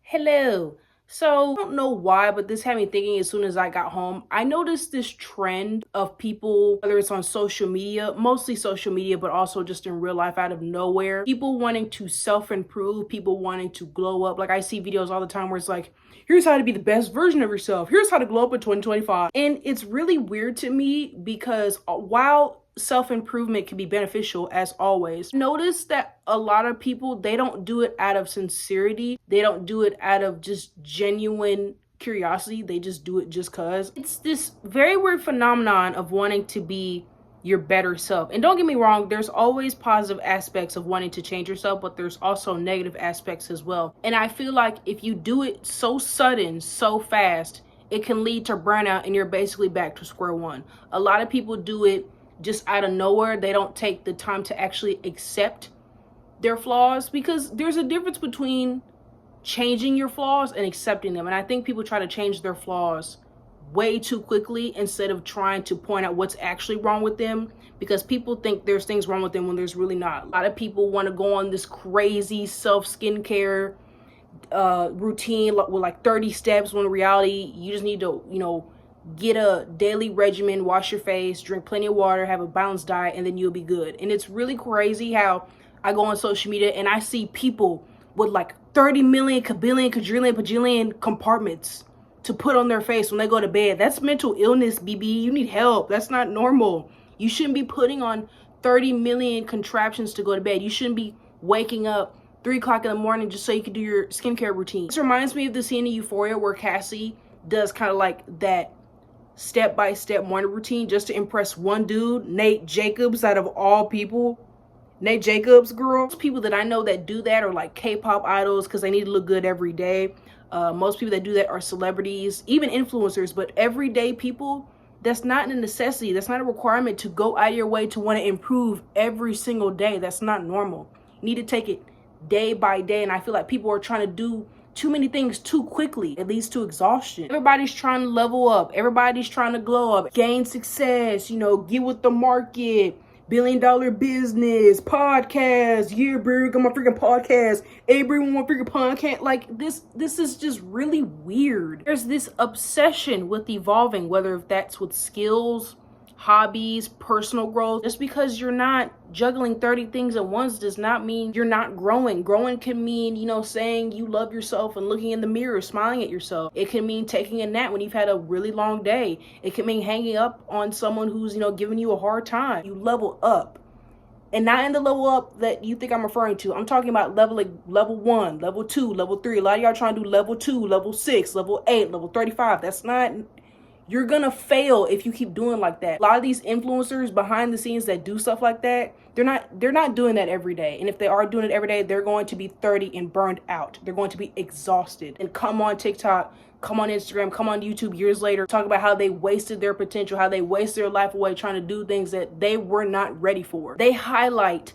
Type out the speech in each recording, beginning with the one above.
Hello. So, I don't know why, but this had me thinking as soon as I got home. I noticed this trend of people, whether it's on social media, mostly social media, but also just in real life out of nowhere, people wanting to self improve, people wanting to glow up. Like, I see videos all the time where it's like, here's how to be the best version of yourself, here's how to glow up in 2025. And it's really weird to me because while self improvement can be beneficial as always, notice that a lot of people, they don't do it out of sincerity, they don't do it out of just genuine curiosity, they just do it just cuz. It's this very weird phenomenon of wanting to be your better self. And don't get me wrong, there's always positive aspects of wanting to change yourself, but there's also negative aspects as well. And I feel like if you do it so sudden, so fast, it can lead to burnout and you're basically back to square one. A lot of people do it just out of nowhere. They don't take the time to actually accept their flaws, because there's a difference between changing your flaws and accepting them. And I think people try to change their flaws way too quickly instead of trying to point out what's actually wrong with them, because people think there's things wrong with them when there's really not. A lot of people want to go on this crazy self skincare routine with like 30 steps, when in reality you just need to, get a daily regimen, wash your face, drink plenty of water, have a balanced diet, and then you'll be good. And it's really crazy how I go on social media and I see people with like 30 million, kabillion, quadrillion, bajillion compartments to put on their face when they go to bed. That's mental illness, BB. You need help. That's not normal. You shouldn't be putting on 30 million contraptions to go to bed. You shouldn't be waking up 3 o'clock in the morning just so you can do your skincare routine. This reminds me of the scene in Euphoria where Cassie does kind of like that step-by-step morning routine just to impress one dude, Nate Jacobs, out of all people. Nate Jacobs, girl. Most people that I know that do that are like K-pop idols because they need to look good every day. Most people that do that are celebrities, even influencers, but everyday people, that's not a necessity. That's not a requirement to go out of your way to want to improve every single day. That's not normal. You need to take it day by day. And I feel like people are trying to do too many things too quickly. It leads to exhaustion. Everybody's trying to level up. Everybody's trying to glow up, gain success, get with the market, billion-dollar business, podcast, yeah, bro, got my freaking podcast, everyone want freaking podcast. Like, this is just really weird. There's this obsession with evolving, whether that's with skills, hobbies, personal growth. Just because you're not juggling 30 things at once does not mean you're not growing. Growing can mean, saying you love yourself and looking in the mirror, smiling at yourself. It can mean taking a nap when you've had a really long day. It can mean hanging up on someone who's, giving you a hard time. You level up. And not in the level up that you think I'm referring to. I'm talking about level 1, level 2, level 3. A lot of y'all trying to do level 2, level 6, level 8, level 35. That's not... You're gonna fail if you keep doing like that. A lot of these influencers behind the scenes that do stuff like that, they're not doing that every day. And if they are doing it every day, they're going to be 30 and burned out. They're going to be exhausted and come on TikTok, come on Instagram, come on YouTube years later, talk about how they wasted their potential, how they wasted their life away trying to do things that they were not ready for. They highlight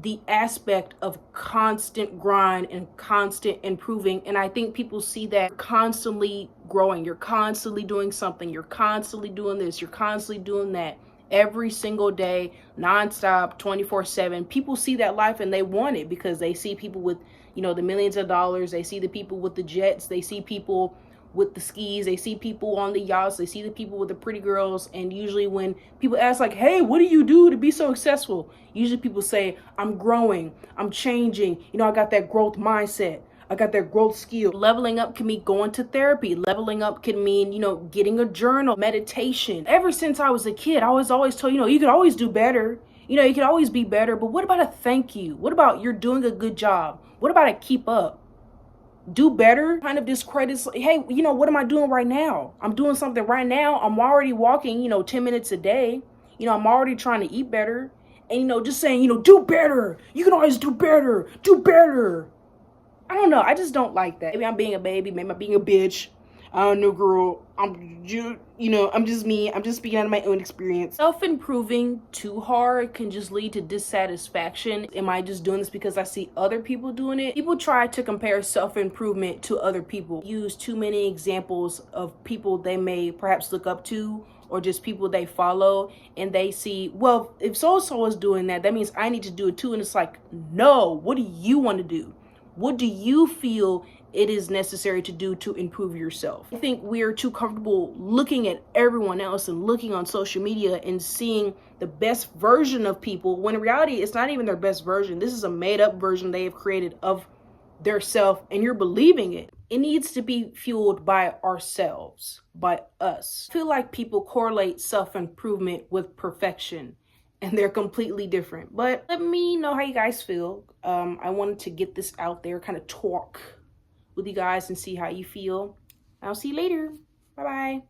the aspect of constant grind and constant improving. And I think people see that you're constantly growing, you're constantly doing something, you're constantly doing this, you're constantly doing that every single day, nonstop, 24/7. People see that life and they want it because they see people with, the millions of dollars. They see the people with the jets. They see people with the skis. They see people on the yachts. They see the people with the pretty girls. And usually when people ask like, hey, what do you do to be so successful? Usually people say, I'm growing, I'm changing. I got that growth mindset. I got that growth skill. Leveling up can mean going to therapy. Leveling up can mean, getting a journal, meditation. Ever since I was a kid, I was always told, you could always do better. You could always be better. But what about a thank you? What about you're doing a good job? What about a keep up? Do better kind of discredits, hey, what am I doing right now? I'm doing something right now. I'm already walking, 10 minutes a day. I'm already trying to eat better. And, just saying, do better. You can always do better. Do better. I don't know. I just don't like that. Maybe I'm being a baby. Maybe I'm being a bitch. I don't know, girl. I'm just me. I'm just speaking out of my own experience. Self-improving too hard can just lead to dissatisfaction. Am I just doing this because I see other people doing it? People try to compare self-improvement to other people. Use too many examples of people they may perhaps look up to, or just people they follow, and they see, well, if so-and-so is doing that, that means I need to do it too. And it's like, no, what do you want to do? What do you feel it is necessary to do to improve yourself. I think we are too comfortable looking at everyone else and looking on social media and seeing the best version of people, when in reality, it's not even their best version. This is a made up version they have created of their self, and you're believing it. It needs to be fueled by ourselves, by us. I feel like people correlate self-improvement with perfection, and they're completely different. But let me know how you guys feel. I wanted to get this out there, kind of talk with you guys and see how you feel. I'll see you later. Bye-bye.